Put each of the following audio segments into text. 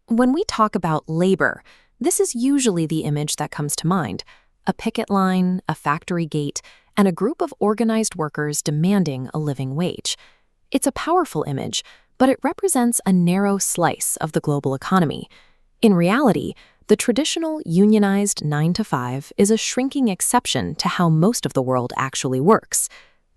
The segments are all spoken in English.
When we talk about labor, this is usually the image that comes to mind: a picket line, a factory gate, and a group of organized workers demanding a living wage. It's a powerful image, but it represents a narrow slice of the global economy. In reality, the traditional unionized 9-to-5 is a shrinking exception to how most of the world actually works.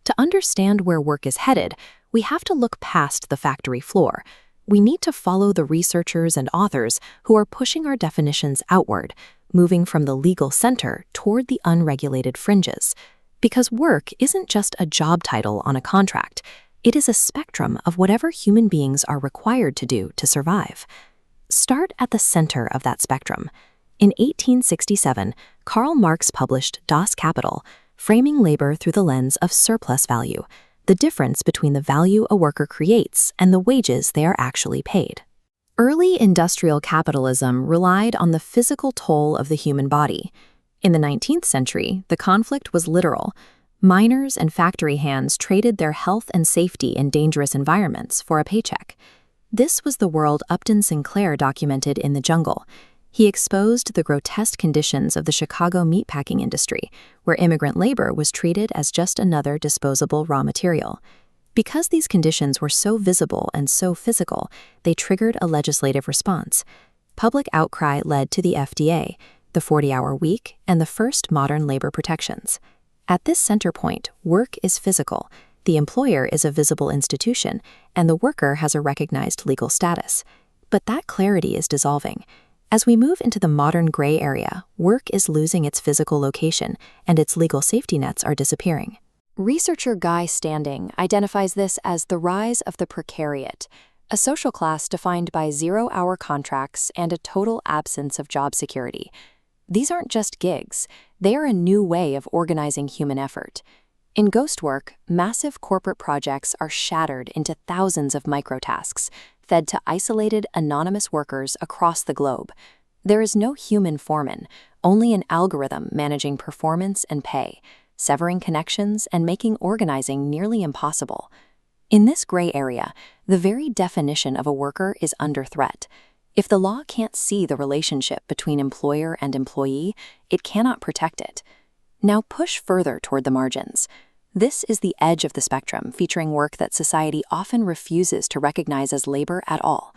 To understand where work is headed, we have to look past the factory floor. We need to follow the researchers and authors who are pushing our definitions outward, moving from the legal center toward the unregulated fringes. Because work isn't just a job title on a contract, it is a spectrum of whatever human beings are required to do to survive. Start at the center of that spectrum. In 1867, Karl Marx published Das Kapital, framing labor through the lens of surplus value, the difference between the value a worker creates and the wages they are actually paid. Early industrial capitalism relied on the physical toll of the human body. In the 19th century, the conflict was literal. Miners and factory hands traded their health and safety in dangerous environments for a paycheck. This was the world Upton Sinclair documented in The Jungle. He exposed the grotesque conditions of the Chicago meatpacking industry, where immigrant labor was treated as just another disposable raw material. Because these conditions were so visible and so physical, they triggered a legislative response. Public outcry led to the FDA, the 40-hour week, and the first modern labor protections. At this center point, work is physical, the employer is a visible institution, and the worker has a recognized legal status. But that clarity is dissolving. As we move into the modern gray area, work is losing its physical location, and its legal safety nets are disappearing. Researcher Guy Standing identifies this as the rise of the precariat, a social class defined by zero-hour contracts and a total absence of job security. These aren't just gigs, they are a new way of organizing human effort. In ghost work, massive corporate projects are shattered into thousands of microtasks, fed to isolated, anonymous workers across the globe. There is no human foreman, only an algorithm managing performance and pay, severing connections and making organizing nearly impossible. In this gray area, the very definition of a worker is under threat. If the law can't see the relationship between employer and employee, it cannot protect it. Now push further toward the margins. This is the edge of the spectrum, featuring work that society often refuses to recognize as labor at all.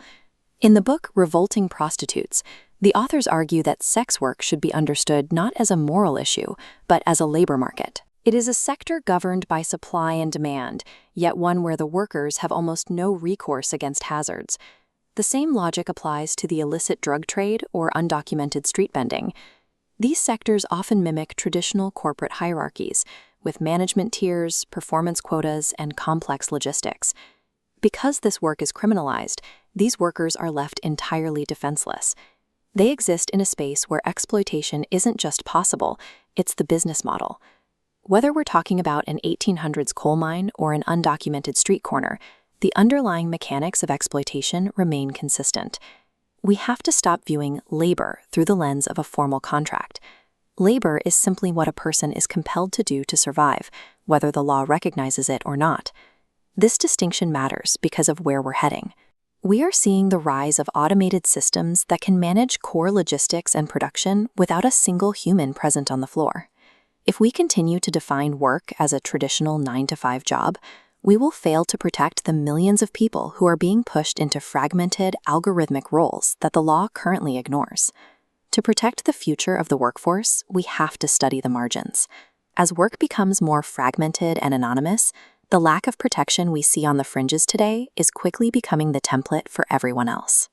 In the book Revolting Prostitutes, the authors argue that sex work should be understood not as a moral issue, but as a labor market. It is a sector governed by supply and demand, yet one where the workers have almost no recourse against hazards. The same logic applies to the illicit drug trade or undocumented street vending. These sectors often mimic traditional corporate hierarchies, with management tiers, performance quotas, and complex logistics. Because this work is criminalized, these workers are left entirely defenseless. They exist in a space where exploitation isn't just possible, it's the business model. Whether we're talking about an 1800s coal mine or an undocumented street corner, the underlying mechanics of exploitation remain consistent. We have to stop viewing labor through the lens of a formal contract. Labor is simply what a person is compelled to do to survive, whether the law recognizes it or not. This distinction matters because of where we're heading. We are seeing the rise of automated systems that can manage core logistics and production without a single human present on the floor. If we continue to define work as a traditional 9-to-5 job, we will fail to protect the millions of people who are being pushed into fragmented, algorithmic roles that the law currently ignores. To protect the future of the workforce, we have to study the margins. As work becomes more fragmented and anonymous, the lack of protection we see on the fringes today is quickly becoming the template for everyone else.